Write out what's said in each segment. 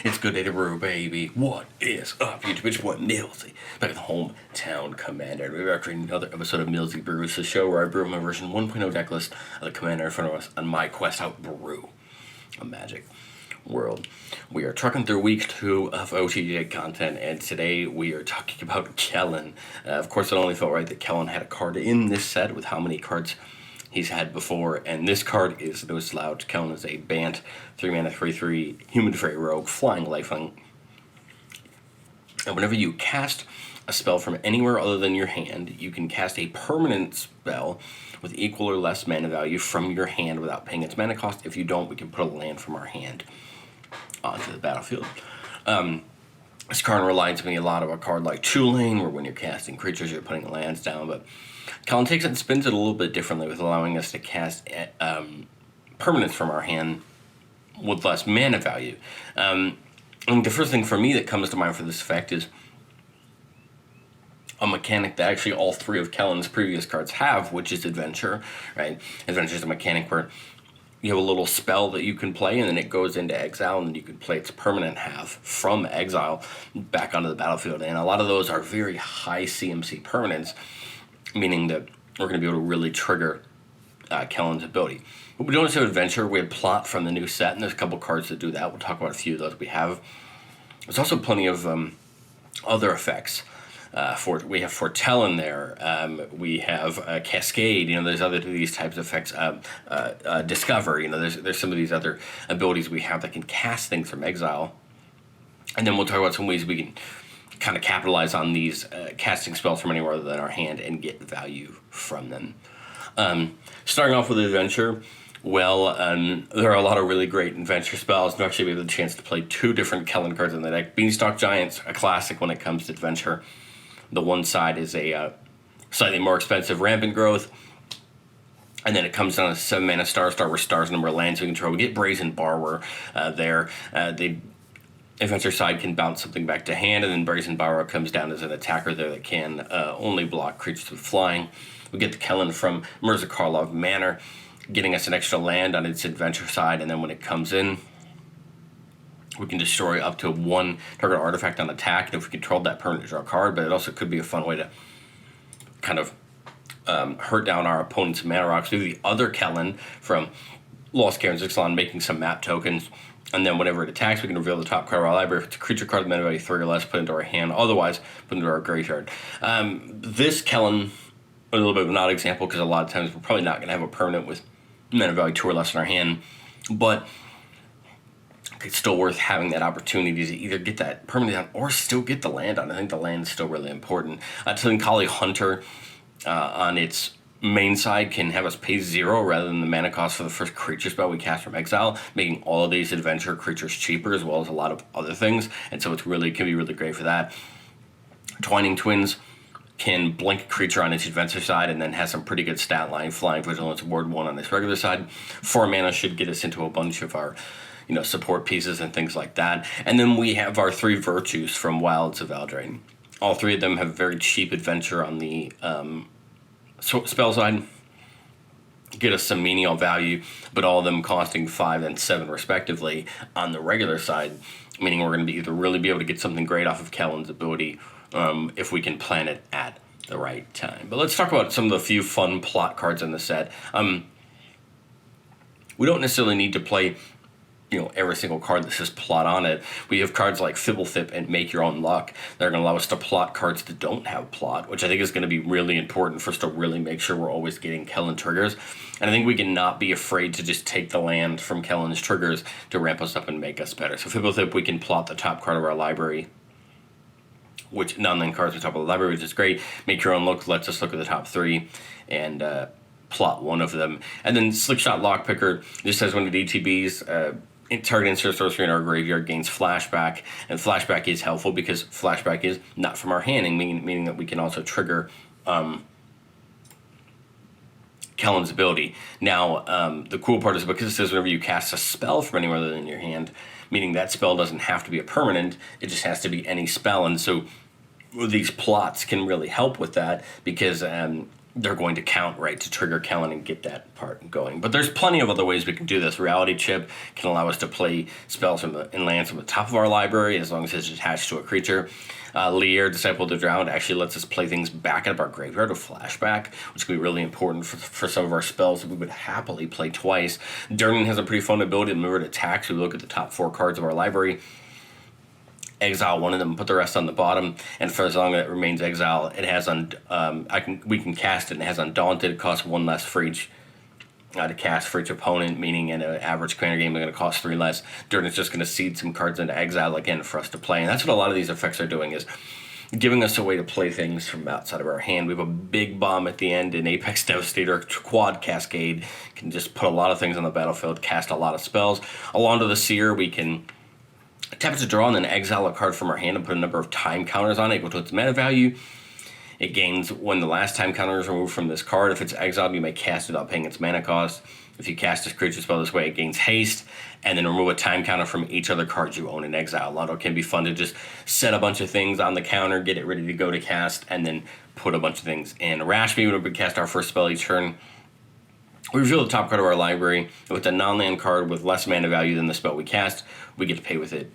It's good day to brew, baby. What is up, YouTube? It's what Millsy, back at the hometown commander. We're actually another episode of Millsy Brews, the show where I brew my version 1.0 deck list of the commander in front of us on my quest out brew a magic world. We are trucking through week 2 of OTJ content, and today we are talking about Kellan. Of course, it only felt right that Kellan had a card in this set with how many cards he's had before, and this card is no slouch. Kellan is a Bant, 3-mana, 3/3, human fairy rogue, flying lifelink. And whenever you cast a spell from anywhere other than your hand, you can cast a permanent spell with equal or less mana value from your hand without paying its mana cost. If you don't, we can put a land from our hand onto the battlefield. This card reminds me a lot of a card like Tulane, where when you're casting creatures, you're putting lands down, but Kellan takes it and spins it a little bit differently with allowing us to cast permanents from our hand with less mana value. And the first thing for me that comes to mind for this effect is a mechanic that actually all 3 of Kellan's previous cards have, which is Adventure, right? Adventure is a mechanic where you have a little spell that you can play, and then it goes into exile, and then you can play its permanent half from exile back onto the battlefield. And a lot of those are very high CMC permanents, meaning that we're going to be able to really trigger Kellan's ability. But we don't just have Adventure, we have Plot from the new set, and there's a couple cards that do that. We'll talk about a few of those we have. There's also plenty of other effects. We have Foretell in there. We have Cascade. There's other these types of effects. Discover. There's some of these other abilities we have that can cast things from exile. And then we'll talk about some ways we can kind of capitalize on these casting spells from anywhere other than our hand and get value from them. Starting off with Adventure. Well, there are a lot of really great Adventure spells. And actually, we have the chance to play 2 different Kellan cards in the deck. Beanstalk Giant's a classic when it comes to Adventure. The one side is a slightly more expensive Rampant Growth, and then it comes down to 7-mana Star where Star's the number of lands we control. We get Brazen Borrower there. The Adventure side can bounce something back to hand, and then Brazen Borrower comes down as an attacker there that can only block creatures with flying. We get the Kellan from Mirza Karlov Manor, getting us an extra land on its Adventure side, and then when it comes in, we can destroy up to 1 target artifact on attack, and if we controlled that permanent, draw a card, but it also could be a fun way to kind of hurt down our opponent's mana rocks. We have the other Kellan from Lost Caverns Ixalan making some map tokens, and then whenever it attacks, we can reveal the top card of our library. If it's a creature card with mana value 3 or less, put into our hand, otherwise put into our graveyard. This Kellan, a little bit of an odd example, because a lot of times we're probably not going to have a permanent with mana value 2 or less in our hand, but it's still worth having that opportunity to either get that permanent down or still get the land on. I think the land is still really important. Kali Hunter on its main side can have us pay 0 rather than the mana cost for the first creature spell we cast from exile, making all of these Adventure creatures cheaper as well as a lot of other things. And so it can be really great for that. Twining Twins can blink a creature on its Adventure side and then has some pretty good stat line. Flying Vigilance, Ward 1 on its regular side. 4 mana should get us into a bunch of our support pieces and things like that. And then we have our 3 Virtues from Wilds of Eldraine. All 3 of them have very cheap Adventure on the spell side. Get us some menial value, but all of them costing 5 and 7 respectively on the regular side, meaning we're going to either really be able to get something great off of Kellan's ability if we can plan it at the right time. But let's talk about some of the few fun plot cards in the set. We don't necessarily need to play every single card that says plot on it. We have cards like Fibblethip and Make Your Own Luck that are going to allow us to plot cards that don't have plot, which I think is going to be really important for us to really make sure we're always getting Kellan triggers. And I think we can not be afraid to just take the land from Kellan's triggers to ramp us up and make us better. So Fibblethip, we can plot the top card of our library, which non-land cards on top of the library, which is great. Make Your Own Luck lets us look at the top 3 and plot one of them. And then Slickshot Lockpicker, this has one of the DTBs, target insert sorcery in our graveyard gains flashback, and flashback is helpful because flashback is not from our hand, meaning that we can also trigger Kellan's ability. Now, the cool part is because it says whenever you cast a spell from anywhere other than your hand, meaning that spell doesn't have to be a permanent, it just has to be any spell, and so these plots can really help with that because they're going to count right to trigger Kellan and get that part going. But there's plenty of other ways we can do this. Reality Chip can allow us to play spells and lands from the top of our library as long as it's attached to a creature. Lier, Disciple of the Drowned, actually lets us play things back out of our graveyard with flashback, which can be really important for some of our spells that we would happily play twice. Durnan has a pretty fun ability to move it attack, so we look at the top 4 cards of our library, exile one of them, put the rest on the bottom, and for as long as it remains exile, it has we can cast it, and it has Undaunted. It costs 1 less for each to cast for each opponent, meaning in an average commander game they're going to cost 3 less. Durden's just going to seed some cards into exile again for us to play, and that's what a lot of these effects are doing, is giving us a way to play things from outside of our hand. We have a big bomb at the end in Apex Devastator. Quad Cascade can just put a lot of things on the battlefield, cast a lot of spells. Along to the Seer, we can tap it to draw and then exile a card from our hand and put a number of time counters on it equal to its mana value. It gains when the last time counter is removed from this card. If it's exiled, you may cast it without paying its mana cost. If you cast this creature spell this way, it gains haste, and then remove a time counter from each other card you own in exile. A lot of it can be fun to just set a bunch of things on the counter, get it ready to go to cast, and then put a bunch of things in. Rashmi, when we cast our first spell each turn, we reveal the top card of our library. With a non-land card with less mana value than the spell we cast, we get to pay with it.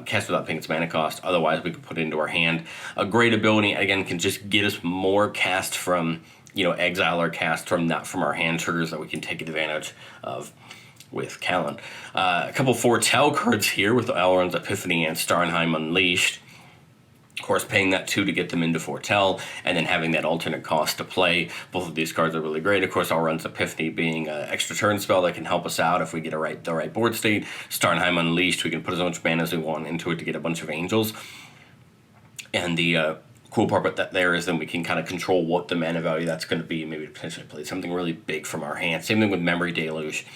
Cast without paying its mana cost. Otherwise, we can put it into our hand. A great ability, again, can just get us more cast from, exile or cast from not from our hand triggers that we can take advantage of with Kellan. A couple foretell cards here with Elrond's Epiphany and Starnheim Unleashed. Of course, paying that 2 to get them into Foretell, and then having that alternate cost to play. Both of these cards are really great. Of course, Elrond's Epiphany being an extra turn spell that can help us out if we get the right board state. Starnheim Unleashed, we can put as much mana as we want into it to get a bunch of angels. And the cool part about that there is then we can kind of control what the mana value that's going to be, maybe potentially play something really big from our hand. Same thing with Memory Deluge.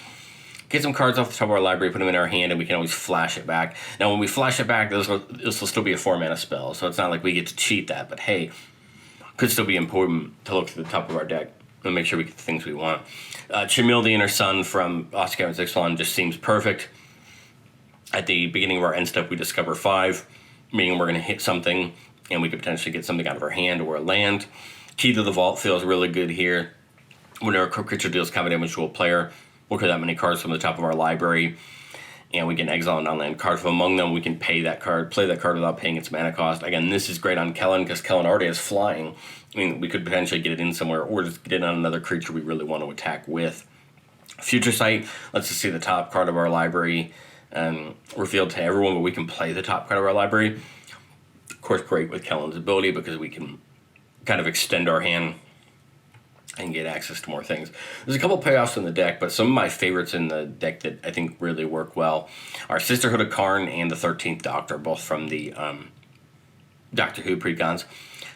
Get some cards off the top of our library, put them in our hand, and we can always flash it back. Now, when we flash it back, this will still be a 4-mana spell, so it's not like we get to cheat that, but hey, could still be important to look to the top of our deck and make sure we get the things we want. Chimil, the Inner Sun from Oscar and Zixalan just seems perfect. At the beginning of our end step, we discover 5, meaning we're going to hit something, and we could potentially get something out of our hand or a land. Key to the Vault feels really good here. Whenever a creature deals combat damage to a player, look at that many cards from the top of our library, and we can exile a non-land card from among them. We can play that card without paying its mana cost. Again, this is great on Kellan because Kellan already has flying. I mean, we could potentially get it in somewhere or just get it on another creature we really want to attack with. Future Sight lets us see the top card of our library revealed to everyone, but we can play the top card of our library. Of course, great with Kellan's ability because we can kind of extend our hand and get access to more things. There's a couple payoffs in the deck, but some of my favorites in the deck that I think really work well are Sisterhood of Karn and the 13th Doctor, both from the Doctor Who precons.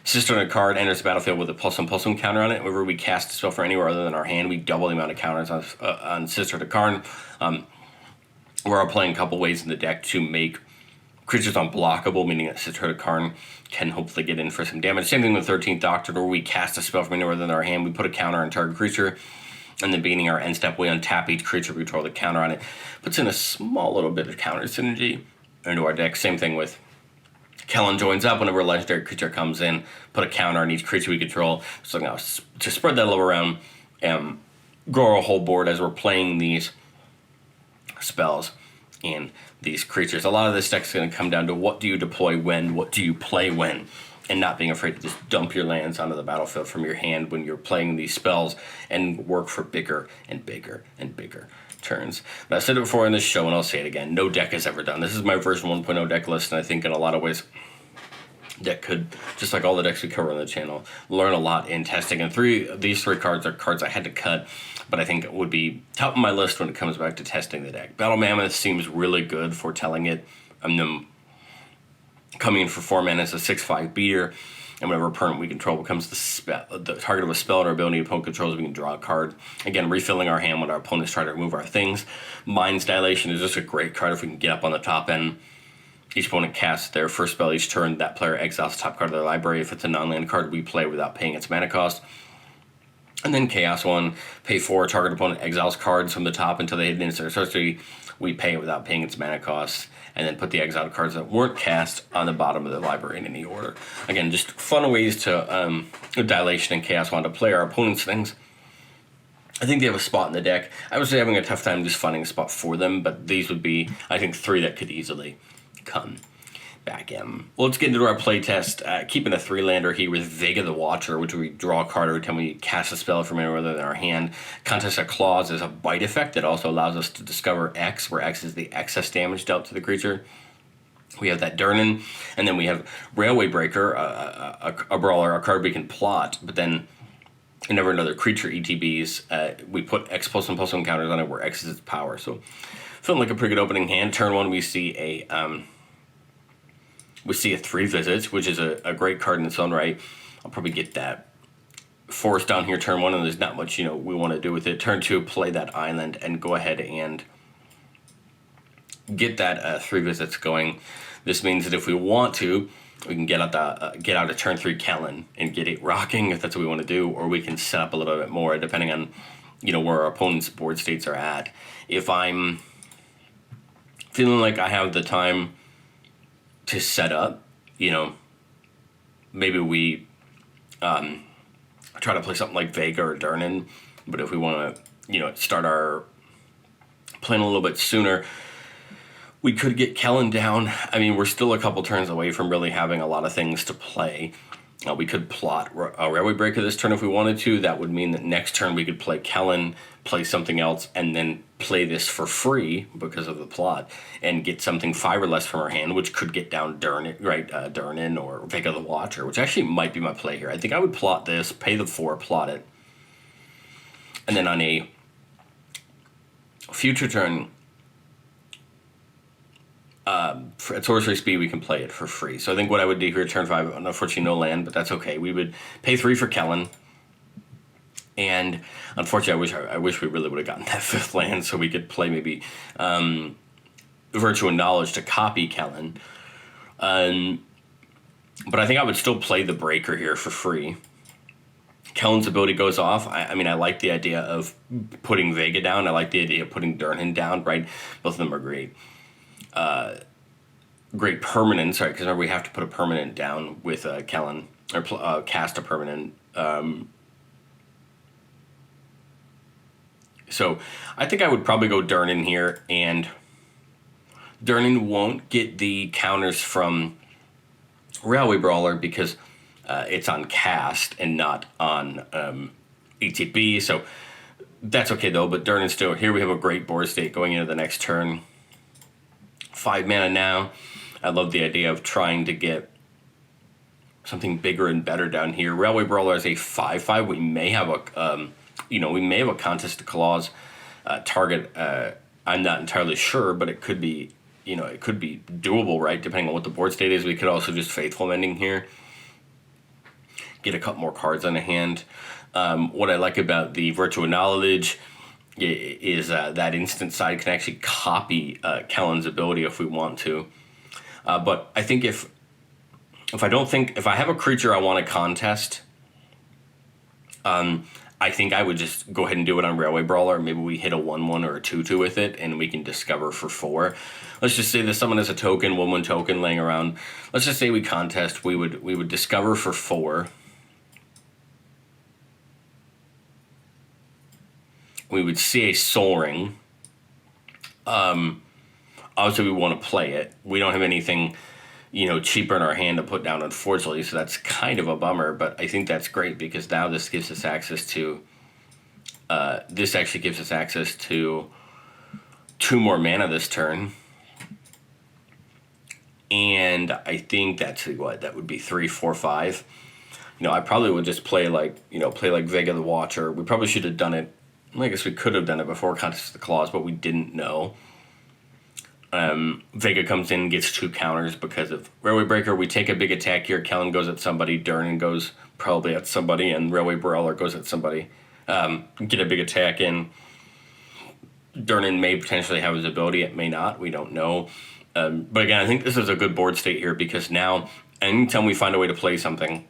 Sisterhood of Karn enters the battlefield with a +1/+1 counter on it. Whenever we cast a spell from anywhere other than our hand, we double the amount of counters on Sisterhood of Karn. We're playing a couple ways in the deck to make creatures unblockable, meaning that Sisterhood of Karn can hopefully get in for some damage. Same thing with 13th Doctor, where we cast a spell from anywhere within our hand, we put a counter on target creature, and then beginning our end step, we untap each creature, we control the counter on it. Puts in a small little bit of counter synergy into our deck. Same thing with Kellan joins up whenever a legendary creature comes in, put a counter on each creature we control. So now to spread that love around and grow our whole board as we're playing these spells and these creatures. A lot of this deck is going to come down to what do you deploy when, what do you play when, and not being afraid to just dump your lands onto the battlefield from your hand when you're playing these spells and work for bigger and bigger and bigger turns. But I've said it before in this show, and I'll say it again, no deck has ever done. This is my version 1.0 deck list, and I think in a lot of ways deck could, just like all the decks we cover on the channel, learn a lot in testing. And these three cards are cards I had to cut, but I think it would be top of my list when it comes back to testing the deck. Battle Mammoth seems really good for telling it. Them coming in for 4 mana as a 6/5 beater, and whenever a permanent we control becomes the target of a spell or ability opponent controls, we can draw a card. Again, refilling our hand when our opponents try to remove our things. Mind's Dilation is just a great card if we can get up on the top end. Each opponent casts their first spell each turn. That player exiles the top card of their library. If it's a non-land card, we play without paying its mana cost. And then Chaos 1, pay 4, target opponent exiles cards from the top until they hit an instant sorcery. We pay it without paying its mana costs, and then put the exiled cards that weren't cast on the bottom of the library in any order. Again, just fun ways to Dilation and Chaos 1 to play our opponent's things. I think they have a spot in the deck. I was having a tough time just finding a spot for them, but these would be, I think, 3 that could easily come back in. Well, let's get into our playtest. Keeping a 3-lander here with Vega the Watcher, which we draw a card every time we cast a spell from anywhere other than our hand. Contest a Claws is a bite effect that also allows us to discover X, where X is the excess damage dealt to the creature. We have that Durnan, and then we have Railway Breaker, a brawler, a card we can plot, but then whenever another creature ETBs, we put X +1/+1 counters on it where X is its power. So feeling like a pretty good opening hand. Turn 1, we see a 3 Visits, which is a great card in its own right. I'll probably get that force down here turn 1, and there's not much we want to do with it. Turn 2, play that island and go ahead and get that 3 Visits going. This means that if we want to, we can get out a turn 3 Kellan and get it rocking if that's what we want to do, or we can set up a little bit more depending on where our opponent's board states are at. If I'm feeling like I have the time to set up, maybe we try to play something like Vega or Durnan, but if we want to start our plan a little bit sooner, we could get Kellan down. I mean, we're still a couple turns away from really having a lot of things to play. We could plot a Railway Breaker this turn if we wanted to. That would mean that next turn we could play Kellan, play something else, and then play this for free because of the plot, and get something 5 or less from our hand, which could get down Durnan or Vega the Watcher, which actually might be my play here. I think I would plot this, pay the 4, plot it, and then on a future turn, at sorcery speed, we can play it for free. So I think what I would do here, turn 5, unfortunately no land, but that's okay. We would pay 3 for Kellan, and unfortunately, I wish we really would have gotten that 5th land so we could play maybe Virtue and Knowledge to copy Kellan. But I think I would still play the Breaker here for free. Kellan's ability goes off. I mean, I like the idea of putting Vega down. I like the idea of putting Durnan down, right? Both of them are great. Great permanents, right? Because we have to put a permanent down with Kellan, or cast a permanent. So I think I would probably go Durnan here, and Durnan won't get the counters from Railway Brawler because it's on cast and not on ETB. So that's okay though. But Durnan still here. We have a great board state going into the next turn. 5 mana now. I love the idea of trying to get something bigger and better down here. Railway Brawler is a 5/5. We may have a contest to clause target. I'm not entirely sure, but it could be, it could be doable, right? Depending on what the board state is. We could also just Faithful Mending here. Get a couple more cards on the hand. What I like about the Virtue and Knowledge is that instant side can actually copy Kellan's ability if we want to. But I think if I have a creature I want to contest, I think I would just go ahead and do it on Railway Brawler. Maybe we hit a 1/1 or a 2/2 with it, and we can discover for 4. Let's just say that someone has a token, 1/1 token laying around. Let's just say we contest. We would discover for 4. We would see a Soul Ring. Obviously, we want to play it. We don't have anything, cheaper in our hand to put down, unfortunately, so that's kind of a bummer, but I think that's great because now this gives us access to, this actually gives us access to 2 more mana this turn. And I think that's that would be 3, 4, 5. I probably would just play like Vega the Watcher. We probably should have done it. I guess we could have done it before Contest of the Claws, but we didn't know. Vega comes in, gets 2 counters because of Railway Breaker. We take a big attack here. Kellan goes at somebody. Durnan goes probably at somebody, and Railway Brawler goes at somebody. Get a big attack in. Durnan may potentially have his ability. It may not. We don't know. But again, I think this is a good board state here because now anytime we find a way to play something,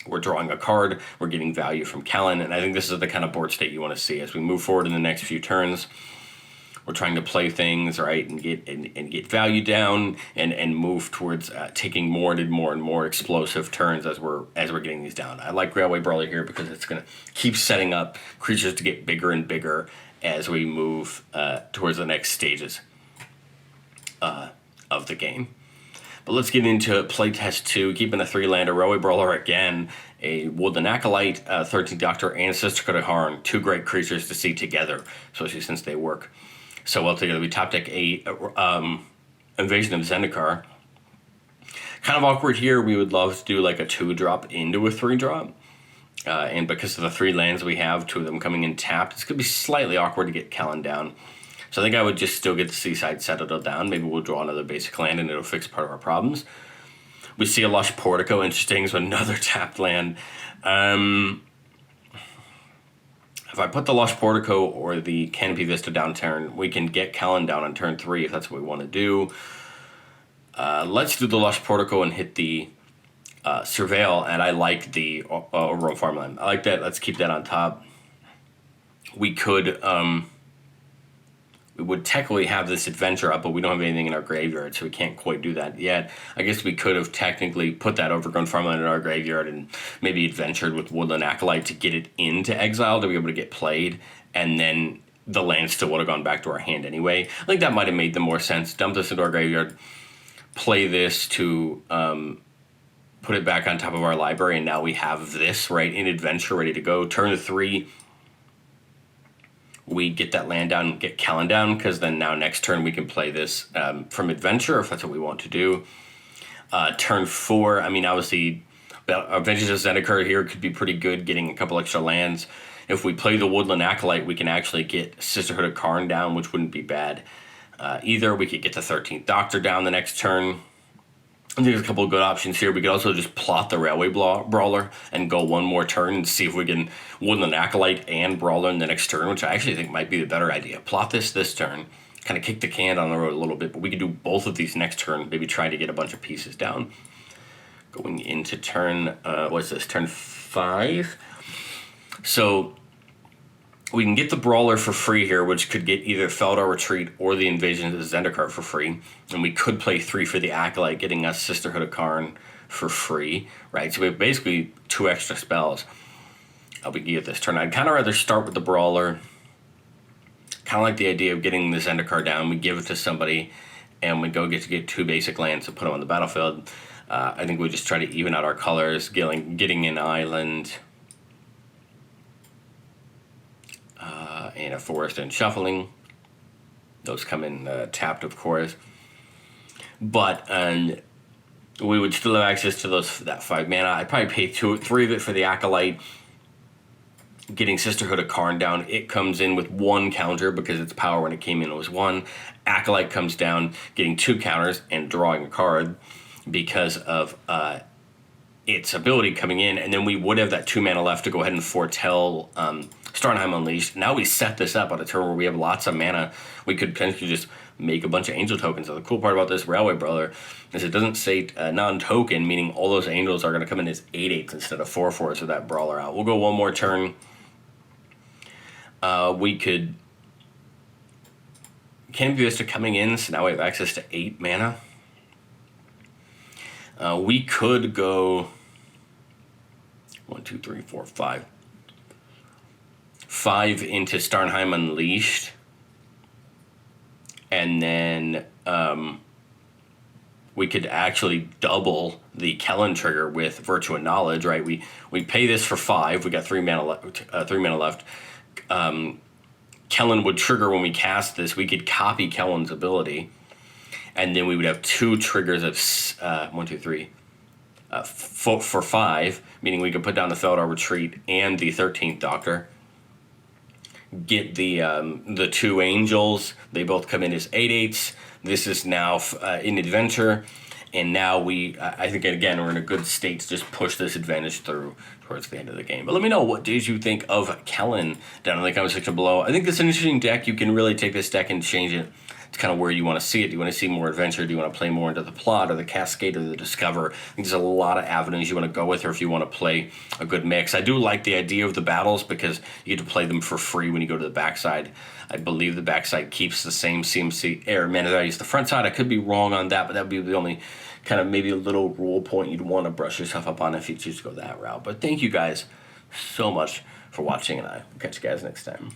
We're drawing a card, we're getting value from Kellan, and I think this is the kind of board state you want to see as we move forward in the next few turns. We're trying to play things right and get value down and move towards taking more and more explosive turns as we're getting these down. I like Railway Brawler here because it's going to keep setting up creatures to get bigger and bigger as we move towards the next stages of the game. But let's get into Playtest 2, keeping a 3-lander, Railway Brawler again, a Woodland Acolyte, 13th Doctor, and Sister Harn, 2 great creatures to see together, especially since they work so well together. We top deck a Invasion of Zendikar. Kind of awkward here. We would love to do like a 2-drop into a 3-drop. And because of the 3 lands we have, 2 of them coming in tapped, it's going to be slightly awkward to get Kellan down. So I think I would just still get the Seaside Citadel down. Maybe we'll draw another basic land and it'll fix part of our problems. We see a Lush Portico, interesting, so another tapped land. If I put the Lush Portico or the Canopy Vista down turn, we can get Kellan down on turn 3 if that's what we want to do. Let's do the Lush Portico and hit the Surveil, and I like the Overrun Farmland. I like that. Let's keep that on top. We could... we would technically have this adventure up, but we don't have anything in our graveyard, so we can't quite do that yet. I guess we could have technically put that Overgrown Farmland in our graveyard and maybe adventured with Woodland Acolyte to get it into exile to be able to get played, and then the land still would have gone back to our hand anyway. I think that might have made the more sense. Dump this into our graveyard, play this to put it back on top of our library, and now we have this, right, in adventure, ready to go. Turn 3, we get that land down and get Kellan down, because then now next turn we can play this from adventure if that's what we want to do. Turn 4, I mean, obviously, Adventures of Zendikar here could be pretty good, getting a couple extra lands. If we play the Woodland Acolyte, we can actually get Sisterhood of Karn down, which wouldn't be bad either. We could get the 13th Doctor down the next turn. I think there's a couple of good options here. We could also just plot the Railway Brawler and go one more turn and see if we can Woodland Acolyte and Brawler in the next turn, which I actually think might be the better idea. Plot this turn, kind of kick the can down the road a little bit, but we could do both of these next turn, maybe try to get a bunch of pieces down. Going into turn, what's this, turn 5? So we can get the Brawler for free here, which could get either Feldar Retreat or the Invasion of Zendikar for free. And we could play 3 for the Acolyte, getting us Sisterhood of Karn for free, right? So we have basically 2 extra spells we can get this turn. I'd kind of rather start with the Brawler. Kind of like the idea of getting the Zendikar down. We give it to somebody, and we go get 2 basic lands to put them on the battlefield. I think we just try to even out our colors, getting an island... and a forest and shuffling. Those come in tapped, of course. But we would still have access to that 5 mana. I'd probably pay 3 of it for the Acolyte. Getting Sisterhood of Karn down, it comes in with 1 counter because its power when it came in was 1. Acolyte comes down, getting 2 counters and drawing a card because of its ability coming in. And then we would have that 2 mana left to go ahead and foretell Starnheim Unleashed. Now we set this up on a turn where we have lots of mana. We could potentially just make a bunch of angel tokens. So the cool part about this Railway Brawler is it doesn't say non-token, meaning all those angels are going to come in as 8/8s instead of 4/4s with that Brawler out. We'll go one more turn. We could... Canopy Vista coming in, so now we have access to 8 mana. We could go 1, 2, 3, 4, 5. 5 into Starnheim Unleashed. And then we could actually double the Kellan trigger with Virtue and Knowledge, right? We pay this for 5. We got 3 mana left. Kellan would trigger when we cast this. We could copy Kellan's ability. And then we would have 2 triggers of 1, 2, 3 for 5, meaning we could put down the Feldar Retreat and the 13th Doctor. Get the 2 angels. They both come in as 8/8s. This is now in adventure, and now I think again we're in a good state to just push this advantage through towards the end of the game. But let me know, what did you think of Kellan down in the comment section below. I think this is an interesting deck. You can really take this deck and change it It's kind of where you want to see it. Do you want to see more adventure? Do you want to play more into the plot or the cascade or the discover? I think there's a lot of avenues you want to go with, or if you want to play a good mix. I do like the idea of the battles because you get to play them for free when you go to the backside. I believe the backside keeps the same CMC air mana that I use the front side. I could be wrong on that, but that would be the only kind of maybe a little rule point you'd want to brush yourself up on if you choose to go that route. But thank you guys so much for watching, and I will catch you guys next time.